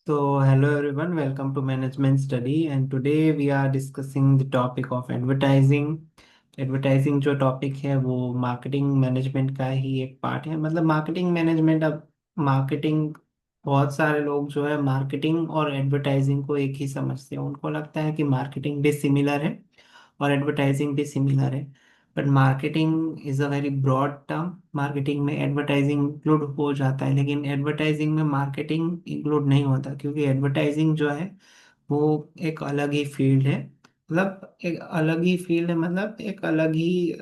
Hello everyone, welcome to Management Study, and today we are discussing the topic of advertising. Advertising जो topic है वो marketing management का ही एक part है। मतलब मार्केटिंग मैनेजमेंट, अब मार्केटिंग, बहुत सारे लोग जो है मार्केटिंग और एडवर्टाइजिंग को एक ही समझते हैं। उनको लगता है कि मार्केटिंग भी सिमिलर है और एडवर्टाइजिंग भी सिमिलर है। But marketing is a very broad term. Marketing में एडवर्टाइजिंग इंक्लूड हो जाता है, लेकिन एडवर्टाइजिंग में मार्केटिंग इंक्लूड नहीं होता, क्योंकि एडवर्टाइजिंग जो है वो एक अलग ही फील्ड है। मतलब एक अलग ही फील्ड है, मतलब एक अलग ही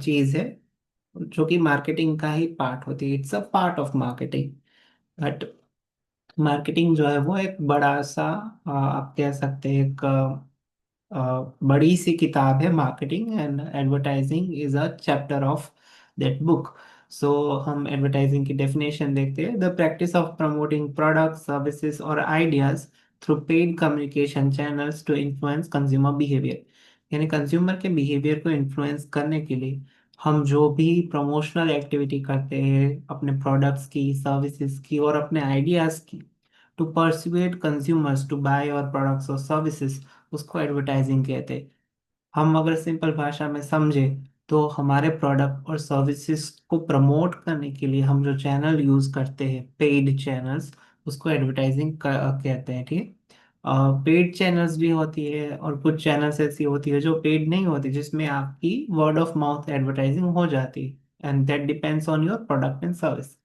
चीज़ है जो कि मार्केटिंग का ही पार्ट होती है। It's a part of marketing. But marketing जो है वो एक बड़ा सा, आप कह सकते हैं, एक बड़ी सी किताब है। Marketing and advertising is a chapter of that book. So हम एडवर्टाइजिंग की डेफिनेशन देखते हैं। The practice of promoting products, services और ideas through paid communication channels to influence consumer behaviour. यानी कंज्यूमर के बिहेवियर को इन्फ्लुएंस करने के लिए हम जो भी प्रमोशनल एक्टिविटी करते हैं अपने प्रोडक्ट्स की, सर्विसेज की और अपने आइडियाज की, टू परsuade कंज्यूमर्स टू बाय और प्रोडक्ट्स और सर्विसेज, उसको एडवर्टाइजिंग कहते हैं। हम अगर सिंपल भाषा में समझे तो हमारे प्रोडक्ट और सर्विसेज को प्रमोट करने के लिए हम जो चैनल यूज करते हैं, पेड चैनल्स, उसको एडवर्टाइजिंग कहते हैं। ठीक है। पेड चैनल्स भी होती है और कुछ चैनल्स ऐसी होती है जो पेड नहीं होती, जिसमें आपकी वर्ड ऑफ माउथ एडवर्टाइजिंग हो जाती है, and that depends on your product and service.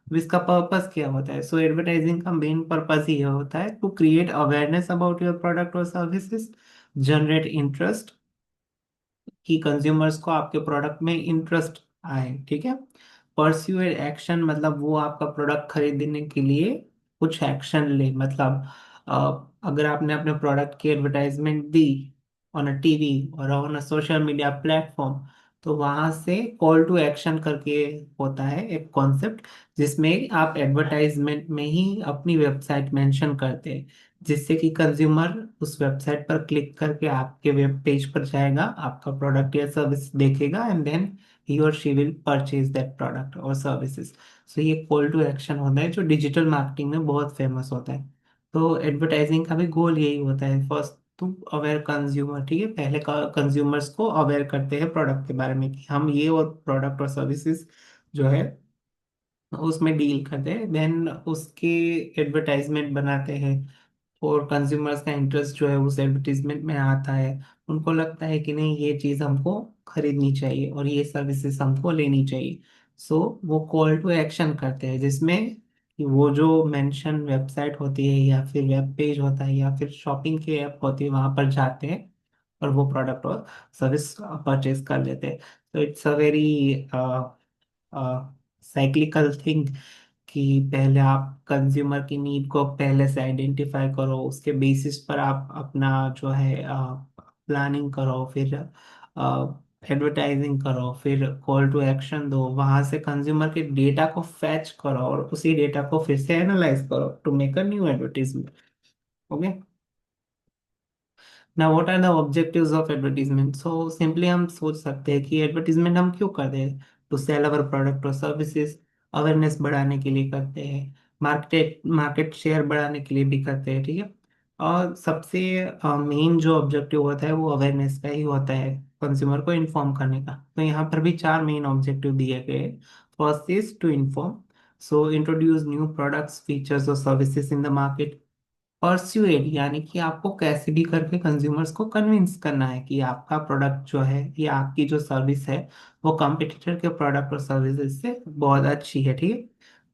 अब इसका पर्पस क्या होता है? सो एडवर्टाइजिंग का मेन पर्पस ये होता है to create awareness about your product और सर्विसेज, जनरेट इंटरेस्ट, कि कंज्यूमर्स को आपके प्रोडक्ट में इंटरेस्ट आए। ठीक है। परस्यू एक्शन, मतलब वो आपका प्रोडक्ट खरीदने के लिए कुछ एक्शन ले। मतलब अगर आपने अपने प्रोडक्ट की एडवर्टाइजमेंट दी ऑन अ टीवी और on a social media platform, तो वहां से कॉल टू एक्शन करके होता है एक कॉन्सेप्ट, जिसमें आप एडवर्टाइजमेंट में ही अपनी वेबसाइट मेंशन करते हैं, जिससे कि कंज्यूमर उस वेबसाइट पर क्लिक करके आपके वेब पेज पर जाएगा, आपका प्रोडक्ट या सर्विस देखेगा, एंड देन ही और she will purchase that product और सर्विसेज। सो ये कॉल टू एक्शन होता है जो डिजिटल मार्केटिंग में बहुत फेमस होता है। तो एडवर्टाइजिंग का भी गोल यही होता है, फर्स्ट टू अवेयर कंज्यूमर। ठीक है, पहले कंज्यूमर्स को अवेयर करते हैं प्रोडक्ट के बारे में कि हम ये और प्रोडक्ट और सर्विसेज जो है उसमें डील करते हैं, देन उसके एडवर्टाइजमेंट बनाते हैं और कंज्यूमर्स का इंटरेस्ट जो है उस एडवर्टीजमेंट में आता है। उनको लगता है कि नहीं, ये चीज़ हमको खरीदनी चाहिए और ये सर्विसेज हमको लेनी चाहिए। सो वो कॉल टू एक्शन करते हैं, जिसमें कि वो जो मेंशन वेबसाइट होती है या फिर वेब पेज होता है या फिर शॉपिंग की ऐप होती है, वहां पर जाते हैं और वो प्रोडक्ट और सर्विस परचेज कर लेते हैं। तो it's a very cyclical thing, कि पहले आप कंज्यूमर की नीड को पहले से आइडेंटिफाई करो, उसके बेसिस पर आप अपना जो है प्लानिंग करो, फिर एडवर्टाइजिंग करो, फिर कॉल टू एक्शन दो, वहां से कंज्यूमर के डेटा को फैच करो और उसी डेटा को फिर से एनालाइज करो to make a new advertisement. Okay. ना what are the objectives of advertisement? So simply हम सोच सकते हैं कि एडवर्टीजमेंट हम क्यों करते हैं। टू सेल अवर प्रोडक्ट और सर्विसेज, अवेयरनेस बढ़ाने के लिए करते हैं, मार्केट मार्केट शेयर बढ़ाने के लिए भी करते हैं। ठीक है। और सबसे मेन जो ऑब्जेक्टिव होता है वो अवेयरनेस का ही होता है, कंज्यूमर को इन्फॉर्म करने का। तो यहाँ पर भी चार मेन ऑब्जेक्टिव दिए गए हैं। First is to inform, so introduce new products, features और services in the market. Persuade, यानी कि आपको कैसे भी करके कंज्यूमर्स को कन्विंस करना है कि आपका प्रोडक्ट जो है या आपकी जो सर्विस है वो कॉम्पिटिटर के प्रोडक्ट और सर्विसेज से बहुत अच्छी है। ठीक है।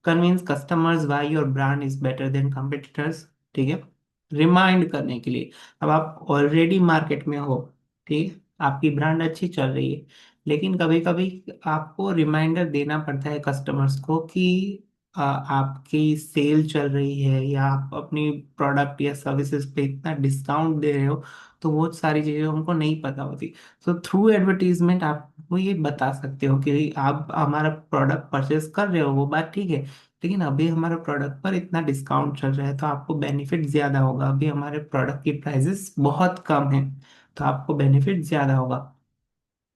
Convince customers why your brand is better than competitors. ठीक है। रिमाइंड करने के लिए, अब आप ऑलरेडी मार्केट में हो, ठीक है, आपकी ब्रांड अच्छी चल रही है, लेकिन कभी कभी आपको रिमाइंडर देना पड़ता है कस्टमर्स को कि आपकी सेल चल रही है या आप अपनी प्रोडक्ट या सर्विसेज पे इतना डिस्काउंट दे रहे हो। तो वो सारी चीज़ें हमको नहीं पता होती। तो थ्रू एडवर्टीजमेंट आपको ये बता सकते हो कि आप हमारा प्रोडक्ट परचेज कर रहे हो, वो बात ठीक है, लेकिन अभी हमारे प्रोडक्ट पर इतना डिस्काउंट चल रहा है तो आपको बेनिफिट ज़्यादा होगा। अभी हमारे प्रोडक्ट की प्राइसेस बहुत कम है तो आपको बेनिफिट ज़्यादा होगा।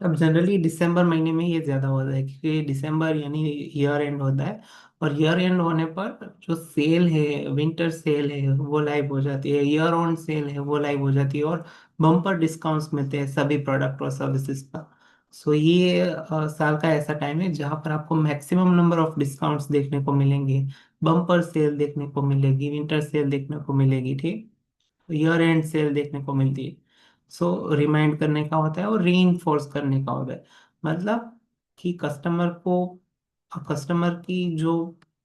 अब जनरली दिसंबर महीने में ये ज़्यादा होता है क्योंकि दिसंबर यानी ईयर एंड होता है। और ईयर एंड होने पर जो सेल है, विंटर सेल है, वो लाइव हो जाती है, ईयर ऑन सेल है वो लाइव हो जाती है, और बम्पर डिस्काउंट्स मिलते हैं सभी प्रोडक्ट और सर्विसेज पर। सो ये साल का ऐसा टाइम है जहाँ पर आपको मैक्सिमम नंबर ऑफ डिस्काउंट्स देखने को मिलेंगे, बम्पर सेल देखने को मिलेगी, विंटर सेल देखने को मिलेगी, ठीक, ईयर एंड सेल देखने को मिलती है। सो रिमाइंड करने का होता है और री करने का होता है। मतलब कि कस्टमर की जो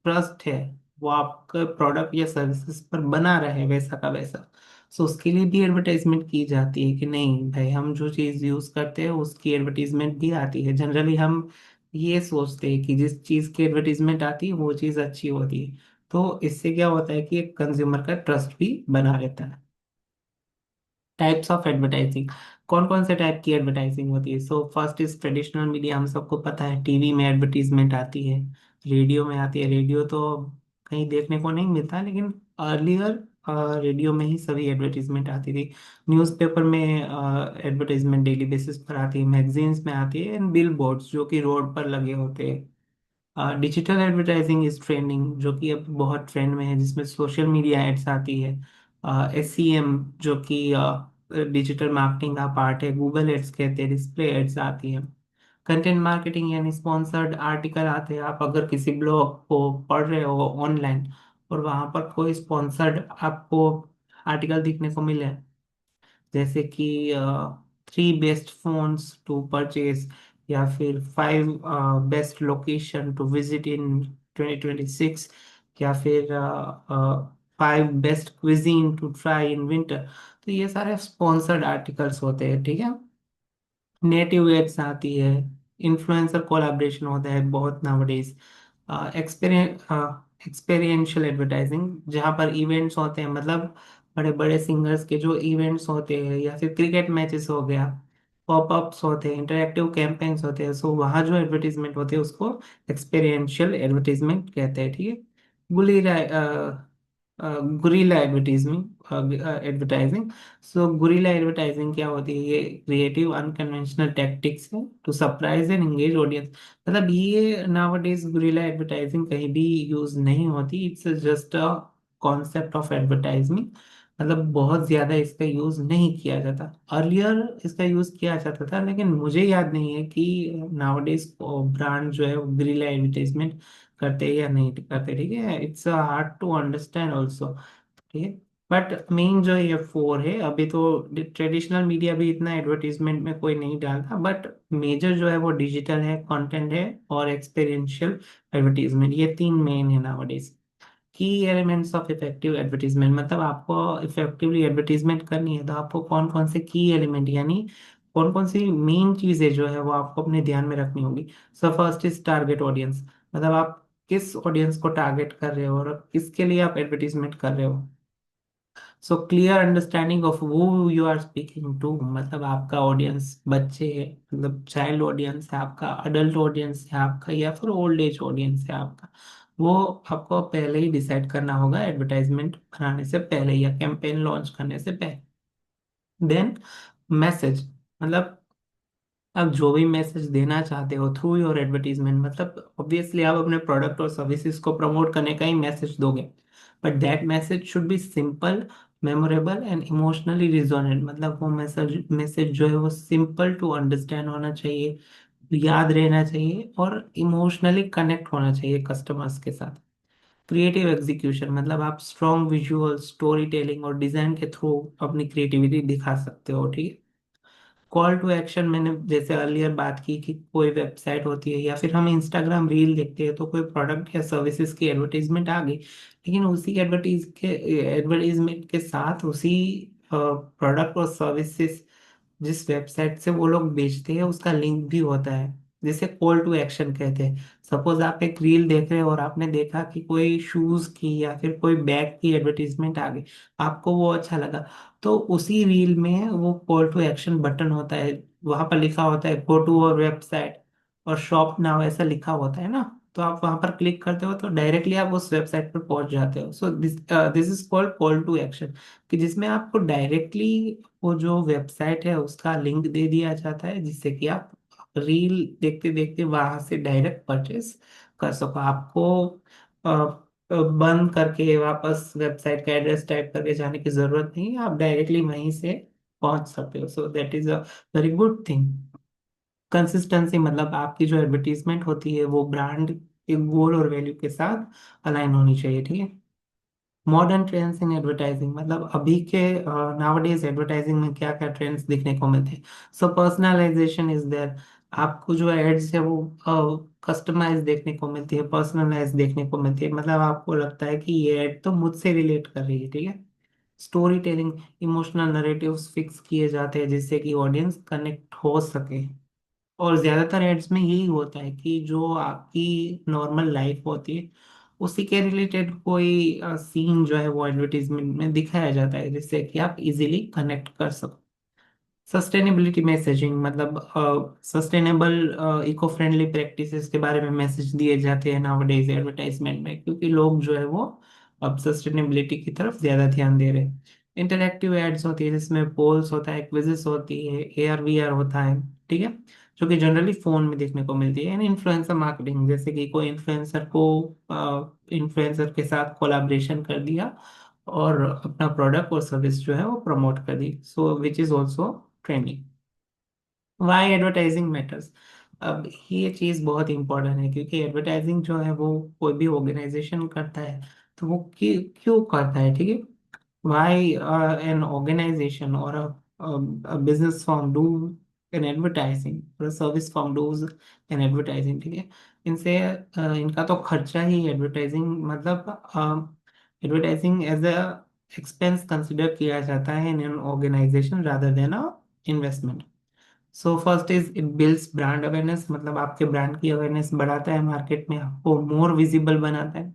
ट्रस्ट है वो आपके प्रोडक्ट या सर्विसेज पर बना रहे वैसा का वैसा। सो उसके लिए भी एडवर्टाइजमेंट की जाती है कि नहीं भाई, हम जो चीज़ यूज़ करते हैं उसकी एडवर्टीजमेंट भी आती है। जनरली हम ये सोचते हैं कि जिस चीज़ की एडवर्टीजमेंट आती है वो चीज़ अच्छी होती है। तो इससे क्या होता है कि एक कंज्यूमर का ट्रस्ट भी बना रहता है। टाइप्स ऑफ एडवर्टाइजिंग, कौन कौन से टाइप की एडवर्टाइजिंग होती है? सो फर्स्ट इज ट्रेडिशनल मीडिया, हम सबको पता है टीवी में एडवर्टीजमेंट आती है, रेडियो में आती है। रेडियो तो कहीं देखने को नहीं मिलता, लेकिन अर्लियर रेडियो में ही सभी एडवर्टीजमेंट आती थी। न्यूज़पेपर में एडवर्टीजमेंट डेली बेसिस पर आती है, मैगजीन्स में आती है, एंड बिल बोर्ड्स जो कि रोड पर लगे होते हैं। डिजिटल एडवर्टाइजिंग इज ट्रेंडिंग, जो कि अब बहुत ट्रेंड में है, जिसमें सोशल मीडिया एड्स आती है। SEM जो कि डिजिटल मार्केटिंग का पार्ट है, गूगल एड्स कहते हैं, डिस्प्ले एड्स आती है। कंटेंट मार्केटिंग यानी स्पॉन्सर्ड आर्टिकल आते हैं। आप अगर किसी ब्लॉग को पढ़ रहे हो ऑनलाइन और वहां पर कोई स्पॉन्सर्ड आपको आर्टिकल देखने को मिले, जैसे कि 3 बेस्ट फोन्स टू परचेज, या फिर 5 best location to visit in 2026, या फिर 5 best cuisine to try in winter. तो ये सारे स्पॉन्सर्ड आर्टिकल्स होते हैं, ठीक है। नेटिव एड्स आती है, इन्फ्लुएंसर कोलैबोरेशन होता है बहुत नाउअडेज। एक्सपेरियंशियल एडवर्टाइजिंग, जहाँ पर इवेंट्स होते हैं, मतलब बड़े बड़े सिंगर्स के जो इवेंट्स होते हैं, या फिर क्रिकेट मैचेस हो गया, पॉपअप्स होते हैं, इंटरैक्टिव कैंपेन्स होते हैं। सो वहाँ जो एडवर्टीजमेंट होते हैं उसको एक्सपेरियंशियल एडवर्टीजमेंट कहते हैं, ठीक है। गुलीरा गुरीला एडवर्टाइजिंग। सो गुरीला एडवर्टाइजिंग क्या होती है? ये क्रिएटिव अनकन्वेंशनल टैक्टिक्स है to surprise and engage audience. मतलब ये नाउअडेज गुरीला एडवर्टाइजिंग कहीं भी यूज नहीं होती, it's just a concept of advertising. मतलब बहुत ज्यादा इसका यूज नहीं किया जाता। अर्लियर इसका यूज किया जाता था, लेकिन मुझे याद नहीं है कि नाउअडेज ब्रांड जो है वो गुरीला एडवर्टाइजमेंट करते हैं या नहीं करते, ठीक है। It's hard to understand also, ठीक है। बट मेन जो ये फोर है, अभी तो ट्रेडिशनल मीडिया भी इतना एडवर्टीजमेंट में कोई नहीं डालता, बट मेजर जो है वो डिजिटल है, कंटेंट है, और एक्सपेरियंशियल एडवर्टीजमेंट, ये तीन मेन है नाउअडेज। की एलिमेंट्स ऑफ इफेक्टिव एडवर्टीजमेंट, मतलब आपको इफेक्टिवली एडवर्टीजमेंट करनी है तो आपको कौन कौन से की एलिमेंट यानी कौन कौन सी मेन चीजें जो है वो आपको अपने ध्यान में रखनी होगी। सो फर्स्ट इज टारगेट ऑडियंस, मतलब आप किस ऑडियंस को टारगेट कर रहे हो और किसके लिए आप एडवर्टीजमेंट कर रहे हो। सो क्लियर अंडरस्टैंडिंग ऑफ वो यू आर स्पीकिंग टू, मतलब आपका ऑडियंस बच्चे है, मतलब चाइल्ड ऑडियंस है आपका, अडल्ट ऑडियंस है आपका, या फिर ओल्ड एज ऑडियंस है आपका। वो आपको पहले ही डिसाइड करना होगा एडवर्टाइजमेंट बनाने से पहले या कैंपेन लॉन्च करने से पहले। देन मैसेज, मतलब आप जो भी मैसेज देना चाहते हो थ्रू योर एडवर्टीजमेंट, मतलब ऑब्वियसली आप अपने प्रोडक्ट और सर्विसेज को प्रमोट करने का ही मैसेज दोगे, but that message should be simple, memorable and emotionally resonant. मतलब वो मैसेज मैसेज जो है वो सिंपल टू अंडरस्टैंड होना चाहिए, याद रहना चाहिए, और इमोशनली कनेक्ट होना चाहिए कस्टमर्स के साथ। क्रिएटिव एग्जीक्यूशन, मतलब आप स्ट्रॉन्ग विजुअल स्टोरी टेलिंग और डिजाइन के थ्रू अपनी क्रिएटिविटी दिखा सकते हो, ठीक है। कॉल टू एक्शन, मैंने जैसे अर्लियर बात की कि कोई वेबसाइट होती है या फिर हम इंस्टाग्राम रील देखते हैं तो कोई प्रोडक्ट या सर्विसेज की एडवर्टीजमेंट आ गई, लेकिन उसी एडवर्टीजमेंट के साथ उसी प्रोडक्ट और सर्विसेज जिस वेबसाइट से वो लोग बेचते हैं उसका लिंक भी होता है, जिसे कॉल टू एक्शन कहते हैं। सपोज आप एक रील देख रहे हो और आपने देखा कि कोई शूज की या फिर कोई बैग की एडवर्टीजमेंट आ गई, आपको वो अच्छा लगा, तो उसी रील में वो कॉल टू एक्शन बटन होता है, वहां पर लिखा होता है गो टू और वेबसाइट और शॉप नाउ ऐसा लिखा होता है ना। तो आप वहां पर क्लिक करते हो तो डायरेक्टली आप उस वेबसाइट पर पहुंच जाते हो। So this is called call to action, कि जिसमें आपको डायरेक्टली वो जो वेबसाइट है उसका लिंक दे दिया जाता है, जिससे कि आप रील देखते देखते वहां से डायरेक्ट परचेस कर सको। आपको बंद करके वापस वेबसाइट का एड्रेस टाइप करके जाने की जरूरत नहीं है, आप डायरेक्टली वहीं से पहुंच सकते हो। So that is a very good thing. Consistency मतलब आपकी जो एडवर्टीजमेंट होती है वो ब्रांड के गोल और वैल्यू के साथ अलाइन होनी चाहिए, ठीक है। मॉडर्न ट्रेंड्स इन एडवर्टाइजिंग मतलब अभी के नाउअडेज एडवर्टाइजिंग में क्या क्या ट्रेंड्स देखने को मिलते हैं। सो पर्सनलाइजेशन इज देयर। आपको जो एड्स है वो कस्टमाइज देखने को मिलती है, पर्सनलाइज देखने को मिलती है, मतलब आपको लगता है कि ये एड तो मुझसे रिलेट कर रही है, ठीक है। Story telling, emotional narratives fix किए जाते हैं जिससे कि ऑडियंस कनेक्ट हो सके। और ज्यादातर एड्स में यही होता है कि जो आपकी नॉर्मल लाइफ होती है उसी के रिलेटेड कोई सीन जो है वो एडवर्टीजमेंट में दिखाया जाता है जिससे कि आप इजीली कनेक्ट कर सको। सस्टेनेबिलिटी मैसेजिंग मतलब सस्टेनेबल इको फ्रेंडली प्रैक्टिसेस के बारे में मैसेज दिए जाते हैं नाउअडेज एडवर्टाइजमेंट में, क्योंकि लोग जो है वो अब सस्टेनेबिलिटी की तरफ ज्यादा ध्यान दे रहे हैं। इंटरैक्टिव एड्स होती है जिसमें पोल्स होता है, क्विजेस होती है, एआर वीआर होता है, ठीक है, जो कि जनरली फोन में देखने को मिलती है। एंड इन्फ्लुएंसर मार्केटिंग, जैसे कि कोई इन्फ्लुएंसर के साथ कोलैबोरेशन कर दिया और अपना प्रोडक्ट और सर्विस जो है वो प्रमोट कर दी, so which is also trending. Why advertising matters. अब ये चीज़ बहुत इंपॉर्टेंट है क्योंकि एडवर्टाइजिंग जो है वो कोई भी ऑर्गेनाइजेशन करता है तो वो क्यों करता है, ठीक है। वाई एन ऑर्गेनाइजेशन और business firm do an advertising और service firm does an advertising, ठीक है। इनसे इनका तो खर्चा ही एडवर्टाइजिंग मतलब advertising as a expense consider किया जाता है in an organisation rather than a investment. So first is it builds brand awareness, मतलब आपके ब्रांड की अवेयरनेस बढ़ाता है, मार्केट में आपको मोर विजिबल बनाता है।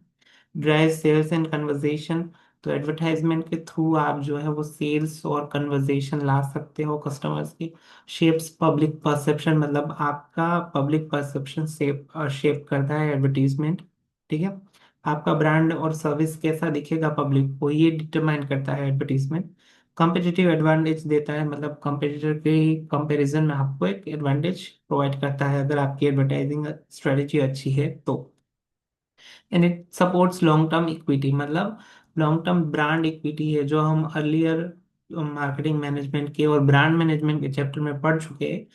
ड्राइव सेल्स एंड कन्वर्जेशन, तो एडवर्टाइजमेंट के थ्रू आप जो है वो सेल्स और कन्वर्जेशन ला सकते हो कस्टमर्स की। शेप्स पब्लिक परसेप्शन, मतलब आपका पब्लिक परसेप्शन शेप करता है एडवर्टीजमेंट, ठीक है। आपका ब्रांड और सर्विस कैसा दिखेगा पब्लिक को ये डिटरमाइन करता है एडवर्टीजमेंट। कंपेटिटिव एडवांटेज देता है, मतलब कंपेटिटर के कंपैरिजन में आपको एक एडवांटेज प्रोवाइड करता है अगर आपकी एडवर्टाइजिंग स्ट्रेटेजी अच्छी है तो। And it supports long term equity, मतलब लॉन्ग टर्म ब्रांड इक्विटी है जो हम अर्लियर मार्केटिंग मैनेजमेंट के और ब्रांड मैनेजमेंट के चैप्टर में पढ़ चुके हैं।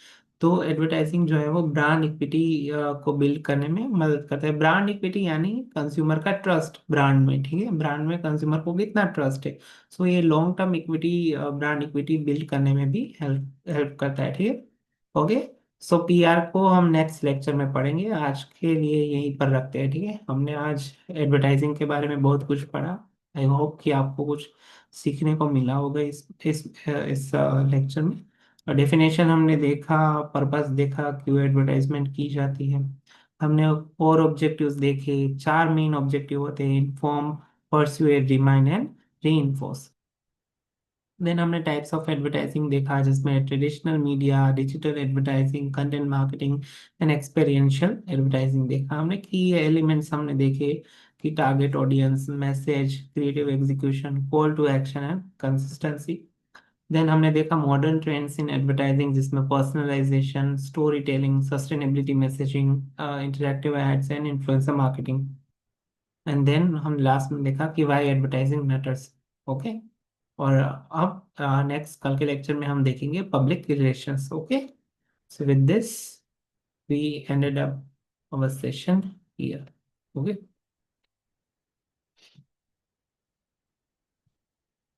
तो एडवर्टाइजिंग जो है वो ब्रांड इक्विटी को बिल्ड करने में मदद करता है। ब्रांड इक्विटी यानी कंज्यूमर का ट्रस्ट ब्रांड में, ठीक है, ब्रांड में कंज्यूमर को कितना ट्रस्ट है। सो ये long term equity brand equity build करने में भी हेल्प हेल्प करता है, ठीक है। ओके। सो पीआर को हम नेक्स्ट लेक्चर में पढ़ेंगे, आज के लिए यहीं पर रखते हैं, ठीक है। हमने आज एडवर्टाइजिंग के बारे में बहुत कुछ पढ़ा। आई होप कि आपको कुछ सीखने को मिला होगा इस लेक्चर में। डेफिनेशन हमने देखा, पर्पस देखा, क्यों एडवर्टाइजमेंट की जाती है। हमने और ऑब्जेक्टिव्स देखे, चार मेन ऑब्जेक्टिव होते हैं: इन्फॉर्म, परस्यूएड, रिमाइंड एंड री। देन हमने टाइप्स ऑफ एडवर्टाइजिंग देखा जिसमें traditional media, digital advertising, content marketing and experiential advertising देखा हमने। की एलिमेंट्स हमने देखे कि target audience, message, creative execution, call to action and consistency. Then हमने देखा मॉडर्न ट्रेंड्स इन एडवर्टाइजिंग जिसमें personalisation, story telling, sustainability messaging, interactive ads and influencer marketing. And then हम last में देखा कि वाई एडवर्टाइजिंग मैटर्स। ओके। और अब next कल के लेक्चर में हम देखेंगे public relations. Okay. So with this we ended up our session here. Okay.